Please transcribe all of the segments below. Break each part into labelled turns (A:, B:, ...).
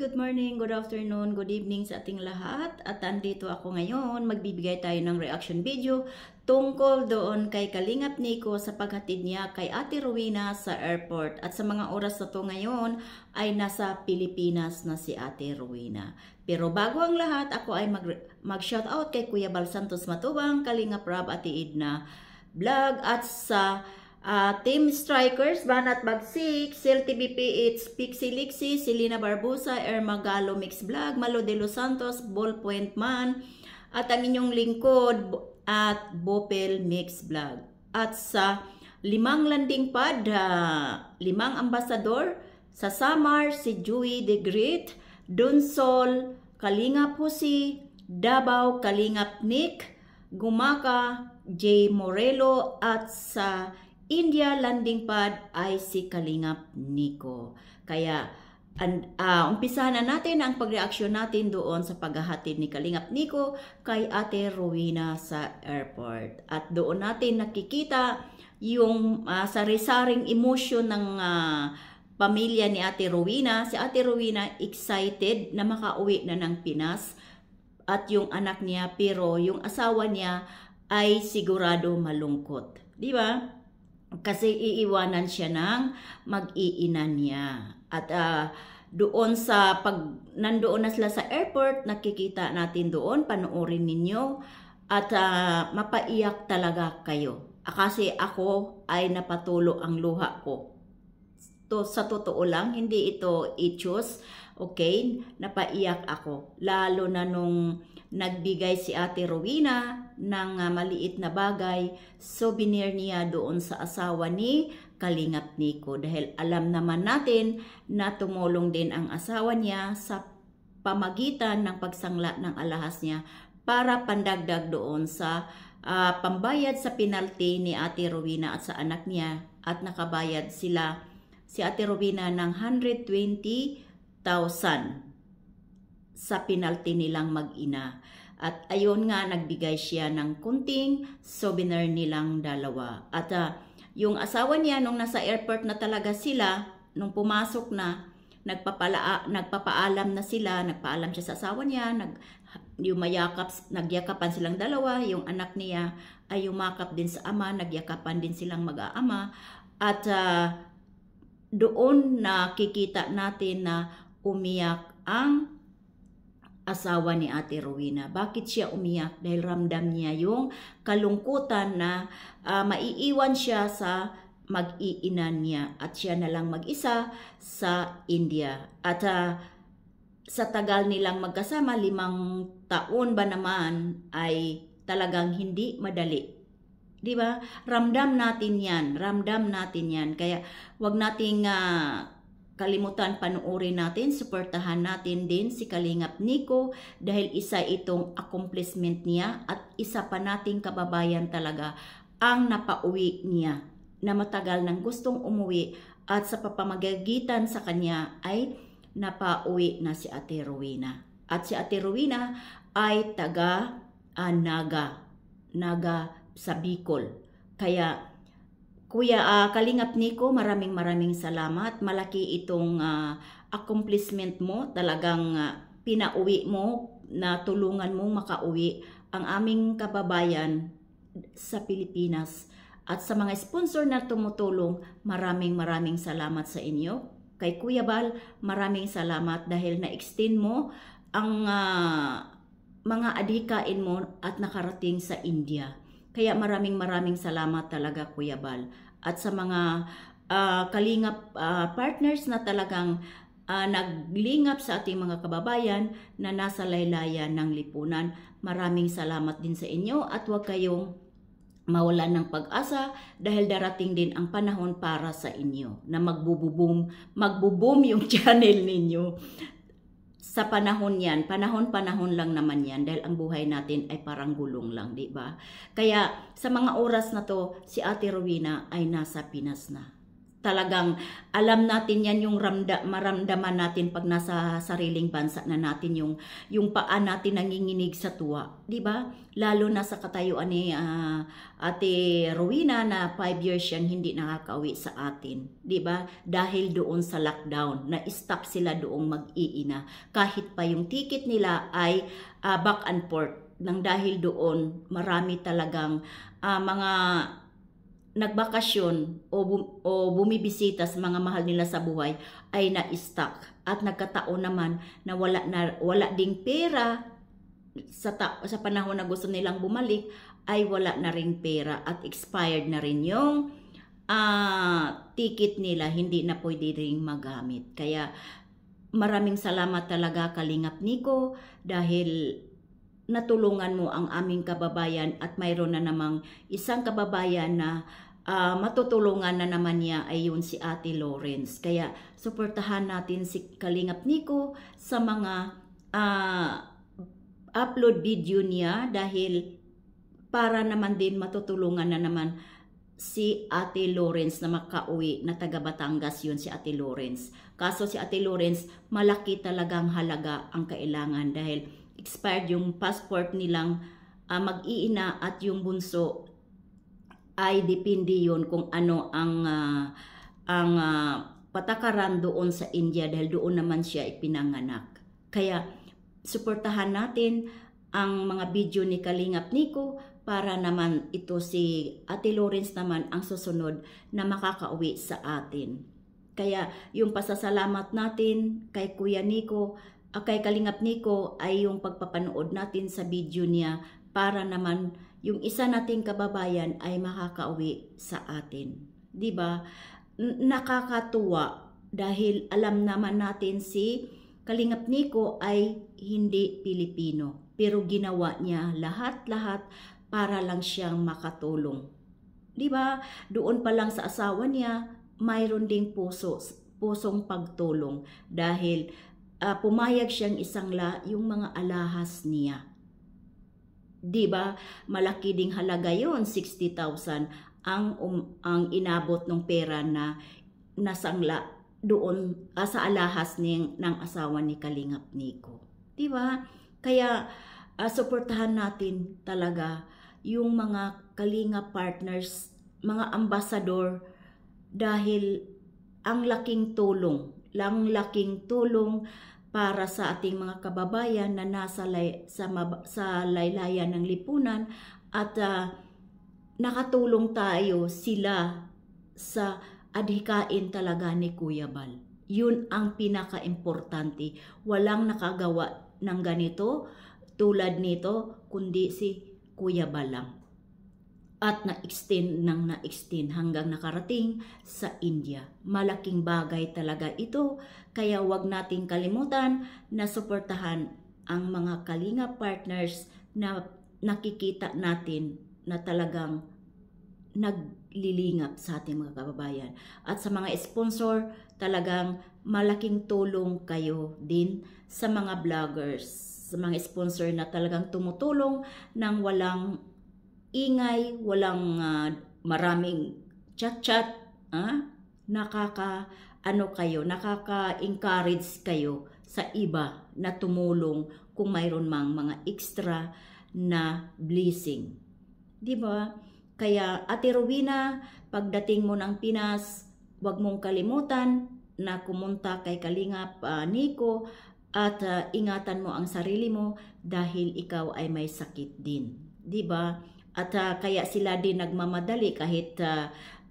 A: good morning, good afternoon, good evening sa ating lahat. At andito ako ngayon, magbibigay tayo ng reaction video tungkol doon kay Kalingap Nico sa paghatid niya kay Ate Rowena sa airport. At sa mga oras na to ngayon ay nasa Pilipinas na si Ate Rowena. Pero bago ang lahat, ako ay mag-shoutout kay Kuya Bal Santos Matubang, Kalingap Rab, Ate Edna Vlog at sa Team Strikers, Banat Bagsik, Sil TVPH, Pixie Lixie, Selena Barbosa, Ermagalo Mix Vlog, Malo de los Santos, Ballpoint Man, at ang inyong lingkod at Bopel Mix Vlog. At sa limang landing pad, limang ambasador, sa Samar, si Joey the Great, Dunsol, Kalingap Husi, Davao, Kalingap Nick, Gumaka, J. Morelo, at sa India landing pad ay si Kalingap Nico. Kaya umpisahan na natin ang pagreaksyon natin doon sa paghahatid ni Kalingap Nico kay Ate Rowena sa airport. At doon natin nakikita yung sari-saring emosyon ng pamilya ni Ate Rowena. Si Ate Rowena excited na makauwi na ng Pinas at yung anak niya, pero yung asawa niya ay sigurado malungkot. Di ba? Kasi iiwanan siya ng mag-iina niya. At doon sa nandoon na sila sa airport, nakikita natin doon, panoorin ninyo at mapaiyak talaga kayo. Kasi ako ay napatulo ang luha ko. Sa totoo lang, hindi ito i-choose. Okay, napaiyak ako. Lalo na nung nagbigay si Ate Rowena ng maliit na bagay, souvenir niya doon sa asawa ni Kalingap Nico. Dahil alam naman natin na tumulong din ang asawa niya sa pamagitan ng pagsangla ng alahas niya para pandagdag doon sa pambayad sa penalty ni Ate Rowena at sa anak niya. At nakabayad sila, si Ate Rowena, ng 120,000 sa penalty nilang mag-ina. At ayon nga, nagbigay siya ng kunting souvenir nilang dalawa. At yung asawa niya, nung nasa airport na talaga sila, nung pumasok na, nagpapaalam na sila, nagpaalam siya sa asawa niya, nagyakapan silang dalawa, yung anak niya ay yumakap din sa ama, nagyakapan din silang mag-aama. At doon nakikita natin na umiyak ang asawa ni Ate Rowena. Bakit siya umiyak? Dahil ramdam niya yung kalungkutan na maiiwan siya sa mag-iinan niya at siya na lang mag-isa sa India. At sa tagal nilang magkasama, 5 taon ba naman, ay talagang hindi madali. Di ba? Ramdam natin yan. Ramdam natin yan. Kaya wag nating kalimutan, panoorin natin, suportahan natin din si Kalingap Nico dahil isa itong accomplishment niya at isa pa nating kababayan talaga ang napauwi niya na matagal nang gustong umuwi at sa papamagagitan sa kanya ay napauwi na si Ate Rowena. At si Ate Rowena ay taga Naga sa Bicol. Kaya Kuya Kalingap Nico, maraming salamat. Malaki itong accomplishment mo. Talagang pinauwi mo, na tulungan mo makauwi ang aming kababayan sa Pilipinas. At sa mga sponsor na tumutulong, maraming salamat sa inyo. Kay Kuya Bal, maraming salamat dahil na-extend mo ang mga adhikain mo at nakarating sa India. Kaya maraming salamat talaga, Kuya Bal. At sa mga Kalingap partners na talagang naglingap sa ating mga kababayan na nasa laylayan ng lipunan, maraming salamat din sa inyo at huwag kayong mawalan ng pag-asa dahil darating din ang panahon para sa inyo na magbo-boom yung channel ninyo. Sa panahon yan, panahon lang naman yan dahil ang buhay natin ay parang gulong lang, di ba? Kaya sa mga oras na to, si Ate Rowena ay nasa Pinas na. talagang alam natin yan, yung maramdaman natin pag nasa sariling bansa na natin, yung paa natin nanginginig sa tuwa, di ba? Lalo na sa katayuan ni Ate Rowena na 5 years siyang hindi nakakauwi sa atin, di ba? Dahil doon sa lockdown, na stuck sila doong mag-iina. Kahit pa yung ticket nila ay back and forth. Nang dahil doon, marami talagang mga nagbakasyon o bumibisita sa mga mahal nila sa buhay ay na-stuck, at nagkataon naman na wala ding pera sa panahon na gusto nilang bumalik, ay wala na ring pera at expired na rin yung ticket nila, hindi na pwede ring magamit. Kaya maraming salamat talaga, Kalingap Nico, dahil natulungan mo ang aming kababayan, at mayroon na namang isang kababayan na matutulungan na naman niya, ay yun si Ate Lawrence. Kaya suportahan natin si Kalingap Nico sa mga upload video niya, dahil para naman din matutulungan na naman si Ate Lawrence na makauwi, na taga Batangas yun si Ate Lawrence. Kaso si Ate Lawrence, malaki talagang halaga ang kailangan, dahil expired yung passport nilang mag-iina, at yung bunso ay depende yun kung ano ang patakaran doon sa India, dahil doon naman siya ipinanganak. Kaya suportahan natin ang mga video ni Kalingap Nico, para naman ito si Ate Lawrence naman ang susunod na makakauwi sa atin. Kaya yung pasasalamat natin kay Kuya Nico, kay Kalingap Nico, ay yung pagpapanood natin sa video niya, para naman yung isa nating kababayan ay makakauwi sa atin. 'Di ba? Nakakatuwa, dahil alam naman natin si Kalingap Nico ay hindi Pilipino, pero ginawa niya lahat-lahat para lang siyang makatulong. 'Di ba? Doon pa lang sa asawa niya, mayroon ding pusong pagtulong, dahil pumayag siyang isangla yung mga alahas niya. 'Di ba? Malaki ding halaga 'yon, 60,000 ang inabot ng pera na nasangla doon sa alahas ng asawa ni Kalingap Nico. 'Di ba? Kaya suportahan natin talaga yung mga Kalingap partners, mga ambasador, dahil ang laking tulong para sa ating mga kababayan na nasa sa laylayan ng lipunan, at nakatulong tayo sila sa adhikain talaga ni Kuya Bal. Yun ang pinaka-importante. Walang nakagawa ng ganito tulad nito kundi si Kuya Bal lang. At na-extend hanggang nakarating sa India. Malaking bagay talaga ito, kaya wag nating kalimutan na suportahan ang mga Kalingap partners na nakikita natin na talagang naglilingap sa ating mga kababayan. At sa mga sponsor, talagang malaking tulong kayo din sa mga vloggers, sa mga sponsor na talagang tumutulong ng walang ingay, walang maraming chat-chat, nakaka-encourage kayo sa iba na tumulong kung mayroon mang mga extra na blessing. 'Di ba? Kaya Ate Rowena, pagdating mo ng Pinas, huwag mong kalimutan na kumunta kay Kalingap Nico, at ingatan mo ang sarili mo, dahil ikaw ay may sakit din. 'Di ba? At kaya sila din nagmamadali, kahit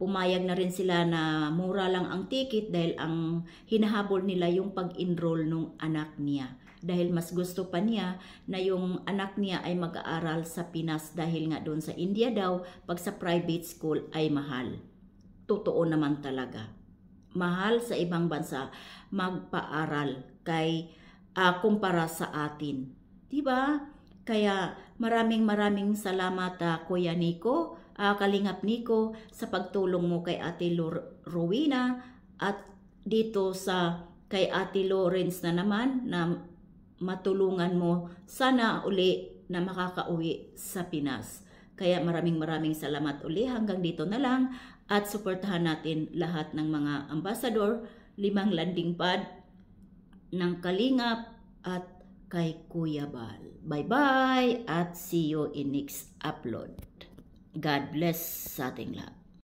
A: pumayag na rin sila na mura lang ang ticket, dahil ang hinahabol nila yung pag-enroll ng anak niya. Dahil mas gusto pa niya na yung anak niya ay mag-aaral sa Pinas, dahil nga doon sa India daw, pag sa private school ay mahal. Totoo naman talaga. Mahal sa ibang bansa magpaaral kumpara sa atin. 'Di ba? Kaya maraming salamat Kuya Nico, Kalingap Nico, sa pagtulong mo kay Ate Rowena, at dito kay Ate Lawrence na naman, na matulungan mo sana uli na makakauwi sa Pinas. Kaya maraming salamat uli. Hanggang dito na lang, at suportahan natin lahat ng mga ambassador, 5 landing pad ng Kalingap at kay Kuya Bal. Bye-bye at see you in next upload. God bless sa ating lahat.